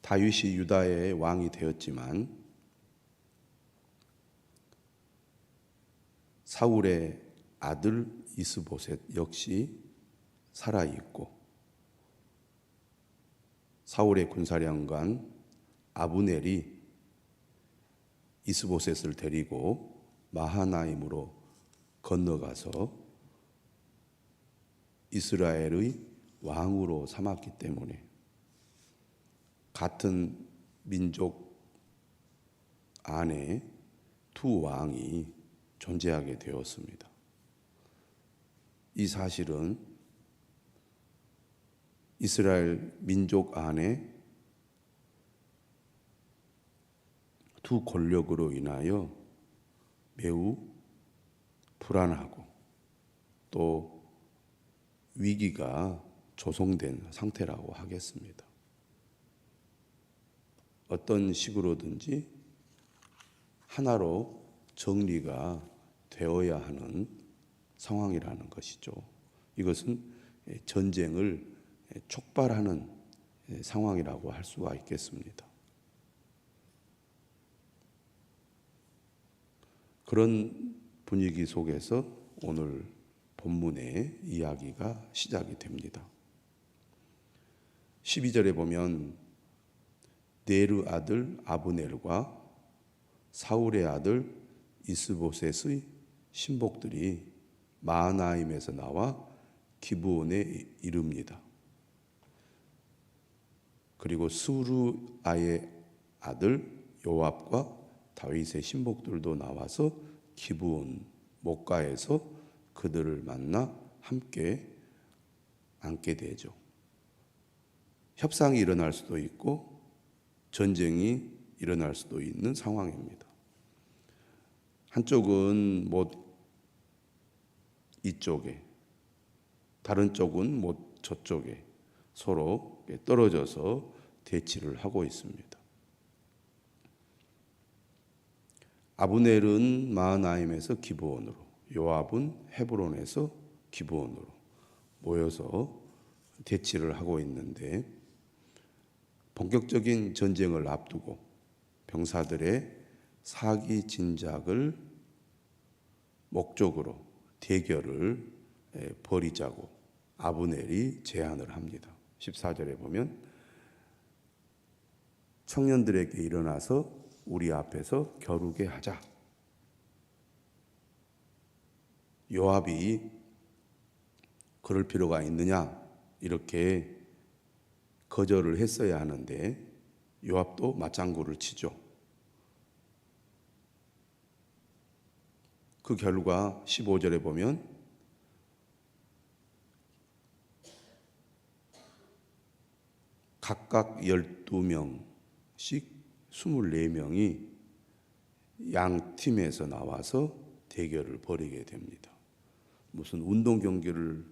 다윗이 유다의 왕이 되었지만 사울의 아들 이스보셋 역시 살아있고, 사울의 군사령관 아브넬이 이스보셋을 데리고 마하나임으로 건너가서 이스라엘의 왕으로 삼았기 때문에 같은 민족 안에 두 왕이 존재하게 되었습니다. 이 사실은 이스라엘 민족 안에 두 권력으로 인하여 매우 불안하고 또 위기가 조성된 상태라고 하겠습니다. 어떤 식으로든지 하나로 정리가 되어야 하는 상황이라는 것이죠. 이것은 전쟁을 촉발하는 상황이라고 할 수가 있겠습니다. 그런 분위기 속에서 오늘 본문의 이야기가 시작이 됩니다. 12절에 보면 네르 아들 아브넬과 사울의 아들 이스보셋의 신복들이 마하나임에서 나와 기브온에 이릅니다. 그리고 스루아의 아들 요압과 다윗의 신복들도 나와서 기브온 목가에서 그들을 만나 함께 앉게 되죠. 협상이 일어날 수도 있고 전쟁이 일어날 수도 있는 상황입니다. 한쪽은 이쪽에, 다른 쪽은 저쪽에 서로 떨어져서 대치를 하고 있습니다. 아브넬은 마하나임에서 기브온으로, 요압은 헤브론에서 기브온으로 모여서 대치를 하고 있는데, 본격적인 전쟁을 앞두고 병사들의 사기 진작을 목적으로 대결을 벌이자고 아브넬이 제안을 합니다. 14절에 보면 청년들에게 일어나서 우리 앞에서 겨루게 하자. 요압이 그럴 필요가 있느냐 이렇게 거절을 했어야 하는데 요압도 맞장구를 치죠. 그 결과 15절에 보면 각각 12명씩 24명이 양 팀에서 나와서 대결을 벌이게 됩니다. 무슨 운동 경기를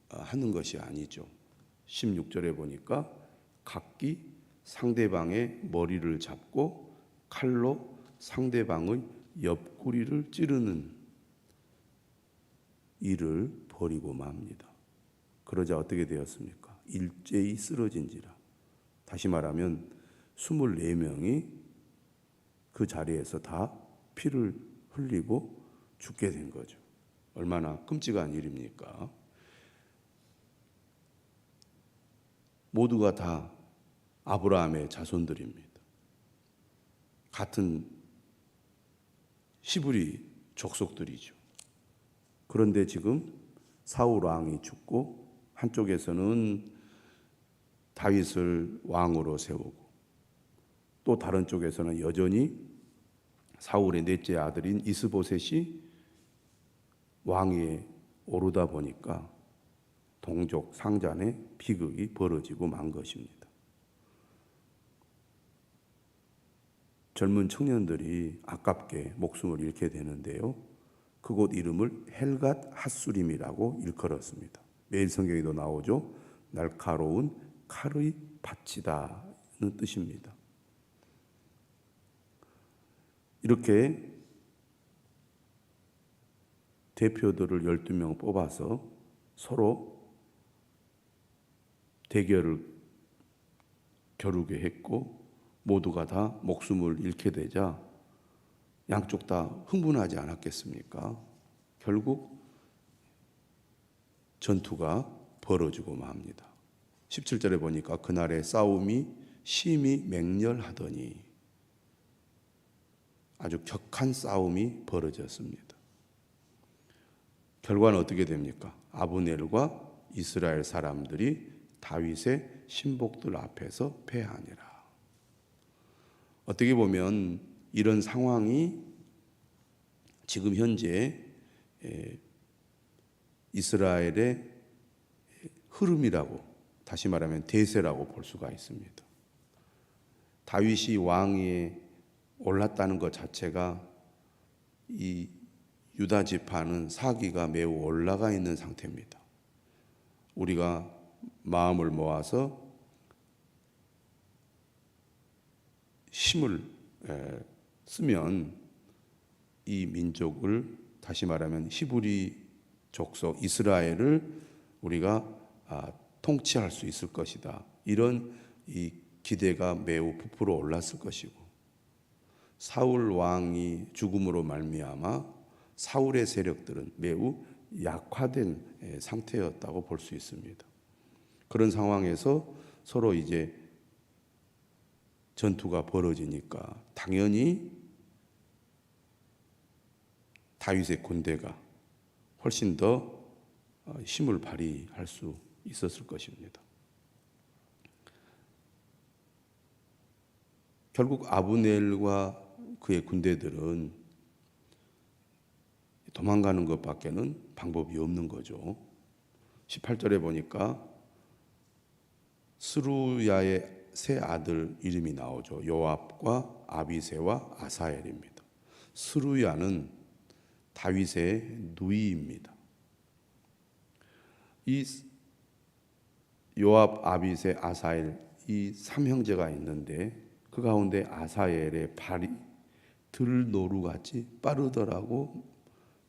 하는 것이 아니죠. 16절에 보니까 각기 상대방의 머리를 잡고 칼로 상대방의 옆구리를 찌르는 일을 벌이고 맙니다. 그러자 어떻게 되었습니까? 일제히 쓰러진지라. 다시 말하면 24명이 그 자리에서 다 피를 흘리고 죽게 된 거죠. 얼마나 끔찍한 일입니까? 모두가 다 아브라함의 자손들입니다. 같은 히브리 족속들이죠. 그런데 지금 사울 왕이 죽고 한쪽에서는 다윗을 왕으로 세우고 또 다른 쪽에서는 여전히 사울의 넷째 아들인 이스보셋이 왕위에 오르다 보니까 동족 상잔의 비극이 벌어지고 만 것입니다. 젊은 청년들이 아깝게 목숨을 잃게 되는데요. 그곳 이름을 헬갓 핫수림이라고 일컬었습니다. 매일 성경에도 나오죠. 날카로운 칼의 밭이다는 뜻입니다. 이렇게 대표들을 12명 뽑아서 서로 대결을 겨루게 했고 모두가 다 목숨을 잃게 되자 양쪽 다 흥분하지 않았겠습니까? 결국 전투가 벌어지고 맙니다. 17절에 보니까 그날의 싸움이 심히 맹렬하더니 아주 격한 싸움이 벌어졌습니다. 결과는 어떻게 됩니까? 아브넬과 이스라엘 사람들이 다윗의 신복들 앞에서 패하니라. 어떻게 보면 이런 상황이 지금 현재 이스라엘의 흐름이라고, 다시 말하면 대세라고 볼 수가 있습니다. 다윗이 왕위에 올랐다는 것 자체가 이 유다 지파는 사기가 매우 올라가 있는 상태입니다. 우리가 마음을 모아서 힘을 쓰면 이 민족을, 다시 말하면 히브리 족속 이스라엘을 우리가 통치할 수 있을 것이다. 이런 이 기대가 매우 부풀어 올랐을 것이고, 사울 왕이 죽음으로 말미암아 사울의 세력들은 매우 약화된 상태였다고 볼 수 있습니다. 그런 상황에서 서로 이제 전투가 벌어지니까 당연히 다윗의 군대가 훨씬 더 힘을 발휘할 수 있었을 것입니다. 결국 아브넬과 그의 군대들은 도망가는 것밖에는 방법이 없는 거죠. 18절에 보니까 스루야의 세 아들 이름이 나오죠. 요압과 아비새와 아사엘입니다. 스루야는 다윗의 누이입니다. 이 요압, 아비새, 아사엘 이 삼형제가 있는데 그 가운데 아사엘의 발이 들노루같이 빠르더라고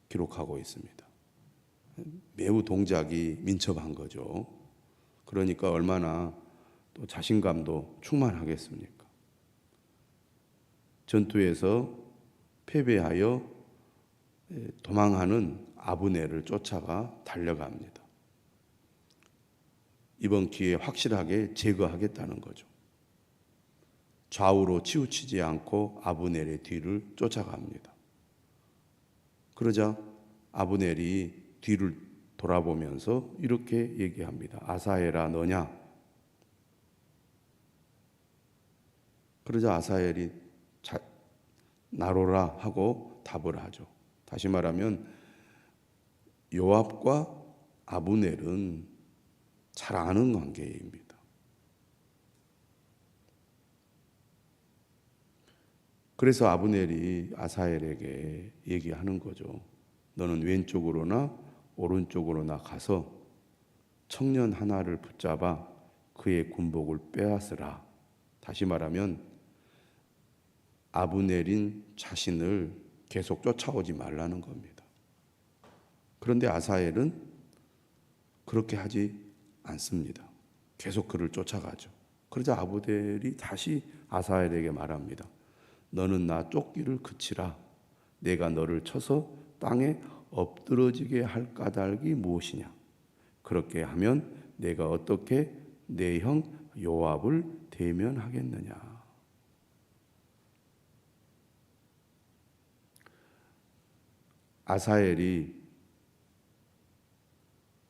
기록하고 있습니다. 매우 동작이 민첩한 거죠. 그러니까 얼마나 또 자신감도 충만하겠습니까? 전투에서 패배하여 도망하는 아브넬을 쫓아가 달려갑니다. 이번 기회에 확실하게 제거하겠다는 거죠. 좌우로 치우치지 않고 아브넬의 뒤를 쫓아갑니다. 그러자 아브넬이 뒤를 돌아보면서 이렇게 얘기합니다. 아사엘아 너냐? 그러자 아사엘이 나로라 하고 답을 하죠. 다시 말하면 요압과 아브넬은 잘 아는 관계입니다. 그래서 아브넬이 아사엘에게 얘기하는 거죠. 너는 왼쪽으로나 오른쪽으로나 가서 청년 하나를 붙잡아 그의 군복을 빼앗으라. 다시 말하면 아브넬인 자신을 계속 쫓아오지 말라는 겁니다. 그런데 아사엘은 그렇게 하지 않습니다. 계속 그를 쫓아가죠. 그러자 아브넬이 다시 아사엘에게 말합니다. 너는 나 쫓기를 그치라. 내가 너를 쳐서 땅에 엎드러지게 할 까닭이 무엇이냐? 그렇게 하면 내가 어떻게 내 형 요압을 대면하겠느냐? 아사엘이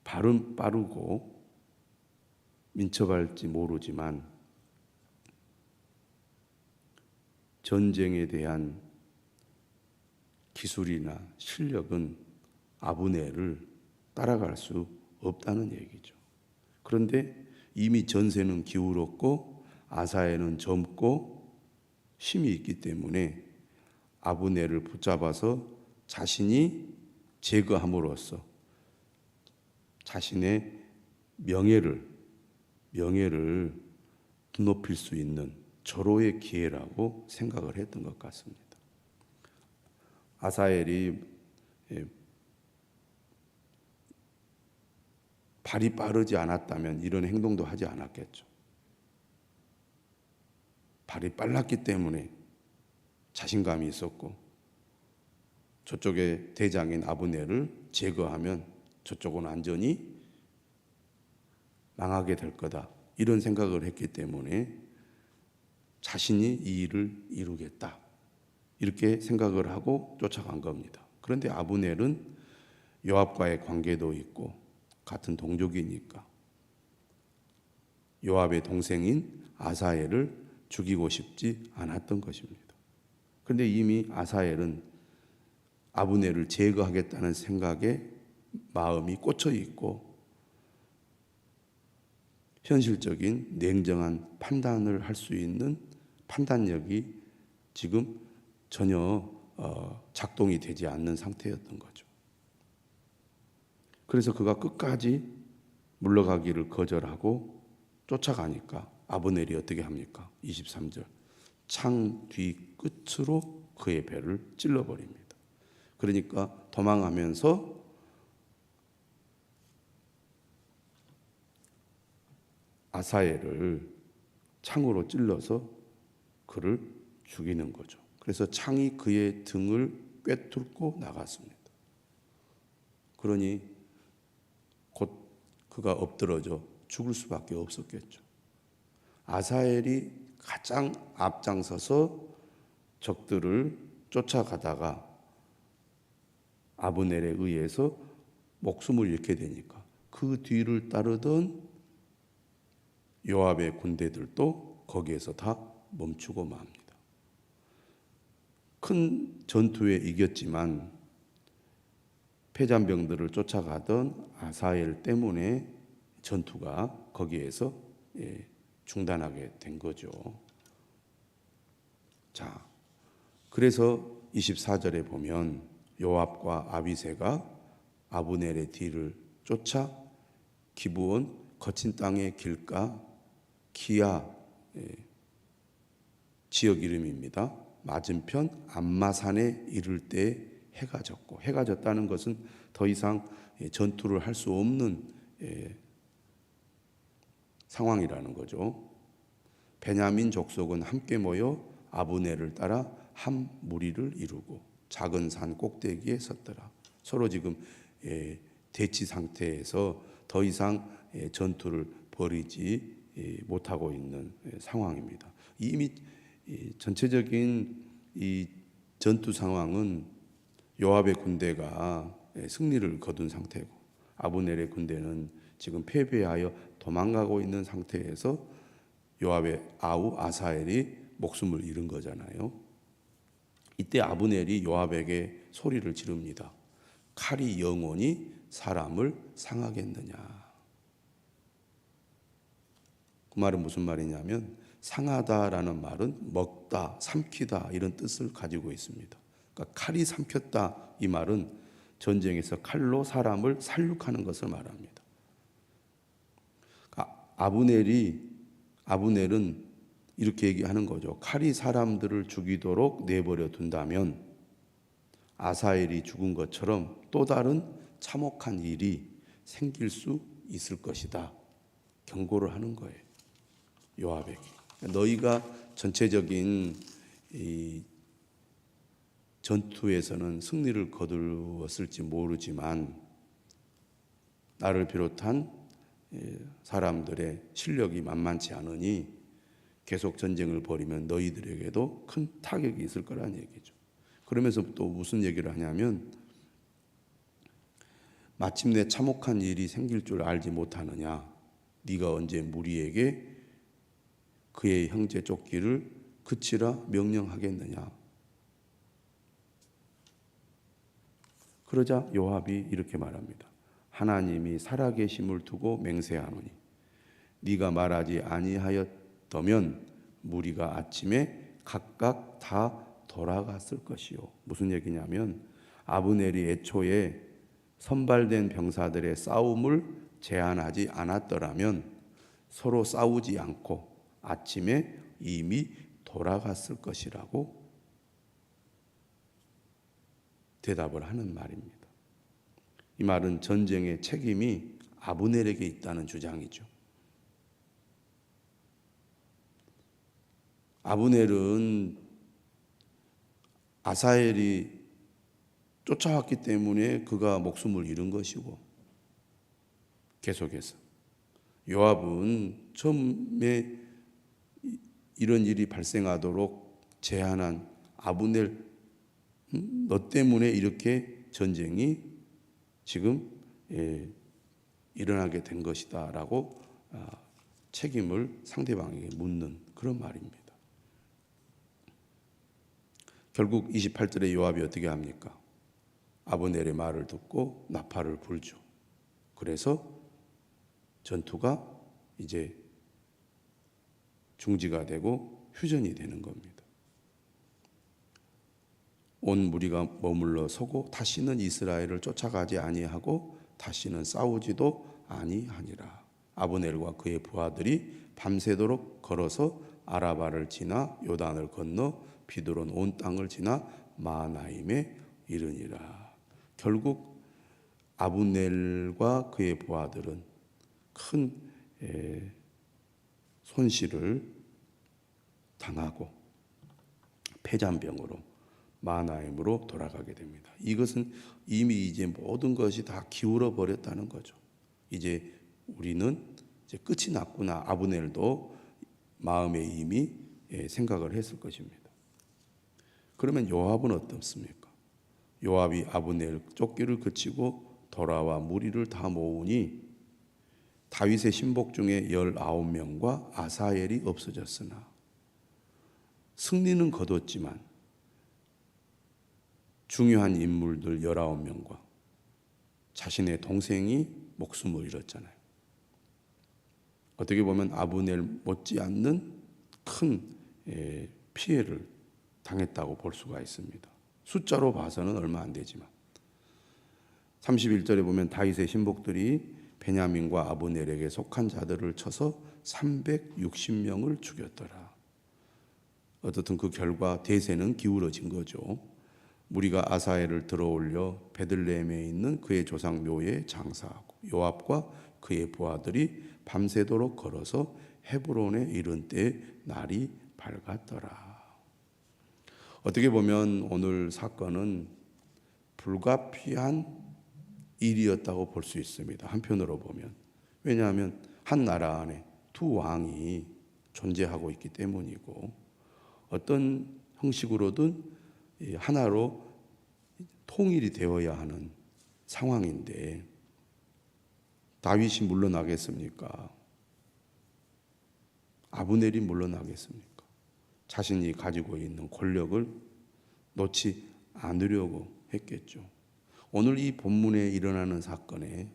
발은 빠르고 민첩할지 모르지만 전쟁에 대한 기술이나 실력은 아브넬을 따라갈 수 없다는 얘기죠. 그런데 이미 전세는 기울었고 아사엘은 젊고 힘이 있기 때문에 아브넬을 붙잡아서 자신이 제거함으로써 자신의 명예를 높일 수 있는 절호의 기회라고 생각을 했던 것 같습니다. 아사엘이 발이 빠르지 않았다면 이런 행동도 하지 않았겠죠. 발이 빨랐기 때문에 자신감이 있었고, 저쪽의 대장인 아브넬을 제거하면 저쪽은 완전히 망하게 될 거다, 이런 생각을 했기 때문에 자신이 이 일을 이루겠다, 이렇게 생각을 하고 쫓아간 겁니다. 그런데 아브넬은 요압과의 관계도 있고 같은 동족이니까 요압의 동생인 아사엘을 죽이고 싶지 않았던 것입니다. 그런데 이미 아사엘은 아브넬을 제거하겠다는 생각에 마음이 꽂혀 있고 현실적인 냉정한 판단을 할 수 있는 판단력이 지금 전혀 작동이 되지 않는 상태였던 거죠. 그래서 그가 끝까지 물러가기를 거절하고 쫓아가니까 아브넬이 어떻게 합니까? 23절, 창 뒤 끝으로 그의 배를 찔러버립니다. 그러니까 도망하면서 아사엘을 창으로 찔러서 그를 죽이는 거죠. 그래서 창이 그의 등을 꿰뚫고 나갔습니다. 그러니 곧 그가 엎드러져 죽을 수밖에 없었겠죠. 아사엘이 가장 앞장서서 적들을 쫓아가다가 아브넬에 의해서 목숨을 잃게 되니까 그 뒤를 따르던 요압의 군대들도 거기에서 다 멈추고 맙니다. 큰 전투에 이겼지만 패잔병들을 쫓아가던 아사엘 때문에 전투가 거기에서 중단하게 된 거죠. 자, 그래서 24절에 보면 요압과 아비새가 아브넬의 뒤를 쫓아 기브온 거친 땅의 길가 기아 지역 이름입니다. 맞은편 암마산에 이를 때 해가 졌고, 해가 졌다는 것은 더 이상 전투를 할 수 없는 상황이라는 거죠. 베냐민 족속은 함께 모여 아브넬을 따라 한 무리를 이루고 작은 산 꼭대기에 섰더라. 서로 지금 대치 상태에서 더 이상 전투를 벌이지 못하고 있는 상황입니다. 이미 전체적인 이 전투 상황은 요압의 군대가 승리를 거둔 상태고 아브넬의 군대는 지금 패배하여 도망가고 있는 상태에서 요압의 아우 아사엘이 목숨을 잃은 거잖아요. 이때 아브넬이 요압에게 소리를 지릅니다. 칼이 영원히 사람을 상하겠느냐. 그 말은 무슨 말이냐면 상하다라는 말은 먹다, 삼키다 이런 뜻을 가지고 있습니다. 그러니까 칼이 삼켰다 이 말은 전쟁에서 칼로 사람을 살육하는 것을 말합니다. 그러니까 아브넬은 이렇게 얘기하는 거죠. 칼이 사람들을 죽이도록 내버려 둔다면 아사엘이 죽은 것처럼 또 다른 참혹한 일이 생길 수 있을 것이다. 경고를 하는 거예요. 요압에게. 너희가 전체적인 이 전투에서는 승리를 거두었을지 모르지만 나를 비롯한 사람들의 실력이 만만치 않으니 계속 전쟁을 벌이면 너희들에게도 큰 타격이 있을 거라는 얘기죠. 그러면서 또 무슨 얘기를 하냐면 마침내 참혹한 일이 생길 줄 알지 못하느냐. 네가 언제 무리에게 그의 형제 쫓기를 그치라 명령하겠느냐. 그러자 요압이 이렇게 말합니다. 하나님이 살아계심을 두고 맹세하노니 네가 말하지 아니하였더면 무리가 아침에 각각 다 돌아갔을 것이요. 무슨 얘기냐면 아브넬이 애초에 선발된 병사들의 싸움을 제한하지 않았더라면 서로 싸우지 않고 아침에 이미 돌아갔을 것이라고 대답을 하는 말입니다. 이 말은 전쟁의 책임이 아브넬에게 있다는 주장이죠. 아브넬은 아사헬이 쫓아왔기 때문에 그가 목숨을 잃은 것이고, 계속해서 요압은 처음에 이런 일이 발생하도록 제안한 아브넬, 너 때문에 이렇게 전쟁이 지금 일어나게 된 것이다 라고 책임을 상대방에게 묻는 그런 말입니다. 결국 28절에 요압이 어떻게 합니까? 아브넬의 말을 듣고 나팔을 불죠. 그래서 전투가 이제 중지가 되고 휴전이 되는 겁니다. 온 무리가 머물러 서고 다시는 이스라엘을 쫓아가지 아니하고 다시는 싸우지도 아니하니라. 아브넬과 그의 부하들이 밤새도록 걸어서 아라바를 지나 요단을 건너 비두론 온 땅을 지나 마하나임에 이르니라. 결국 아브넬과 그의 부하들은 큰 손실을 당하고 폐잔병으로 마하나임으로 돌아가게 됩니다. 이것은 이미 이제 모든 것이 다 기울어 버렸다는 거죠. 이제 우리는 이제 끝이 났구나. 아브넬도 마음에 이미 생각을 했을 것입니다. 그러면 요압은 어떻습니까? 요압이 아브넬 쫓기를 그치고 돌아와 무리를 다 모으니 다윗의 신복 중에 19명과 아사엘이 없어졌으나 승리는 거뒀지만 중요한 인물들 19명과 자신의 동생이 목숨을 잃었잖아요. 어떻게 보면 아브넬 못지않는 큰 피해를 당했다고 볼 수가 있습니다. 숫자로 봐서는 얼마 안 되지만 31절에 보면 다윗의 신복들이 베냐민과 아브넬에게 속한 자들을 쳐서 360명을 죽였더라. 어떻든 그 결과 대세는 기울어진 거죠. 무리가 아사엘을 들어올려 베들레헴에 있는 그의 조상 묘에 장사하고 요압과 그의 부하들이 밤새도록 걸어서 헤브론에 이른 때에 날이 밝았더라. 어떻게 보면 오늘 사건은 불가피한 일이었다고 볼 수 있습니다. 한편으로 보면. 왜냐하면 한 나라 안에 두 왕이 존재하고 있기 때문이고 어떤 형식으로든 하나로 통일이 되어야 하는 상황인데 다윗이 물러나겠습니까? 아브넬이 물러나겠습니까? 자신이 가지고 있는 권력을 놓지 않으려고 했겠죠. 오늘 이 본문에 일어나는 사건에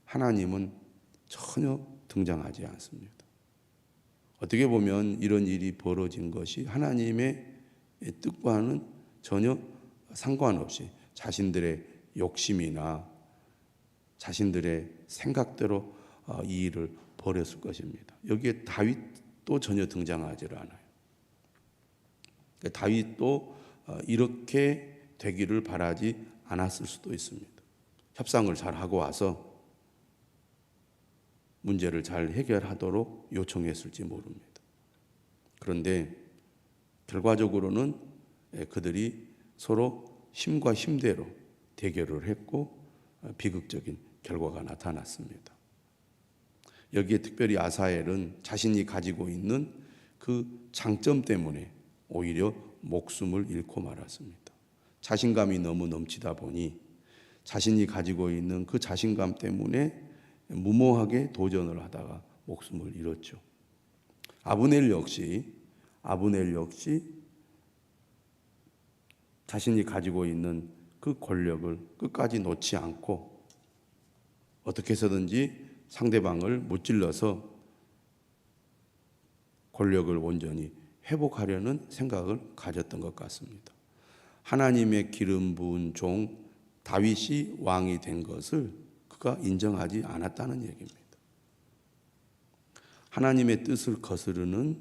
하나님은 전혀 등장하지 않습니다. 어떻게 보면 이런 일이 벌어진 것이 하나님의 뜻과는 전혀 상관없이 자신들의 욕심이나 자신들의 생각대로 이 일을 벌였을 것입니다. 여기에 다윗도 전혀 등장하지 않아요. 다윗도 이렇게 되기를 바라지 않았을 수도 있습니다. 협상을 잘 하고 와서 문제를 잘 해결하도록 요청했을지 모릅니다. 그런데 결과적으로는 그들이 서로 힘과 힘대로 대결을 했고 비극적인 결과가 나타났습니다. 여기에 특별히 아사엘은 자신이 가지고 있는 그 장점 때문에 오히려 목숨을 잃고 말았습니다. 자신감이 너무 넘치다 보니 자신이 가지고 있는 그 자신감 때문에 무모하게 도전을 하다가 목숨을 잃었죠. 아브넬 역시 자신이 가지고 있는 그 권력을 끝까지 놓지 않고 어떻게 해서든지 상대방을 무찔러서 권력을 온전히 회복하려는 생각을 가졌던 것 같습니다. 하나님의 기름 부은 종 다윗이 왕이 된 것을 그가 인정하지 않았다는 얘기입니다. 하나님의 뜻을 거스르는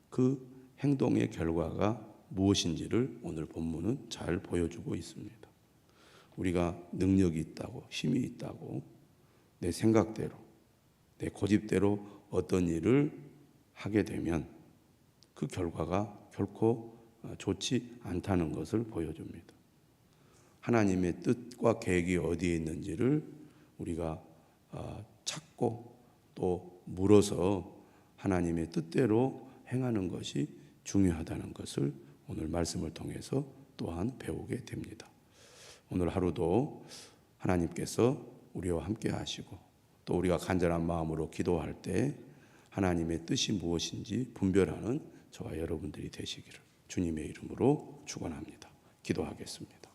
그 행동의 결과가 무엇인지를 오늘 본문은 잘 보여주고 있습니다. 우리가 능력이 있다고, 힘이 있다고, 내 생각대로, 내 고집대로 어떤 일을 하게 되면 그 결과가 결코 좋지 않다는 것을 보여줍니다. 하나님의 뜻과 계획이 어디에 있는지를 우리가 찾고 또 물어서 하나님의 뜻대로 행하는 것이 중요하다는 것을 오늘 말씀을 통해서 또한 배우게 됩니다. 오늘 하루도 하나님께서 우리와 함께 하시고 또 우리가 간절한 마음으로 기도할 때 하나님의 뜻이 무엇인지 분별하는 저와 여러분들이 되시기를 주님의 이름으로 축원합니다. 기도하겠습니다.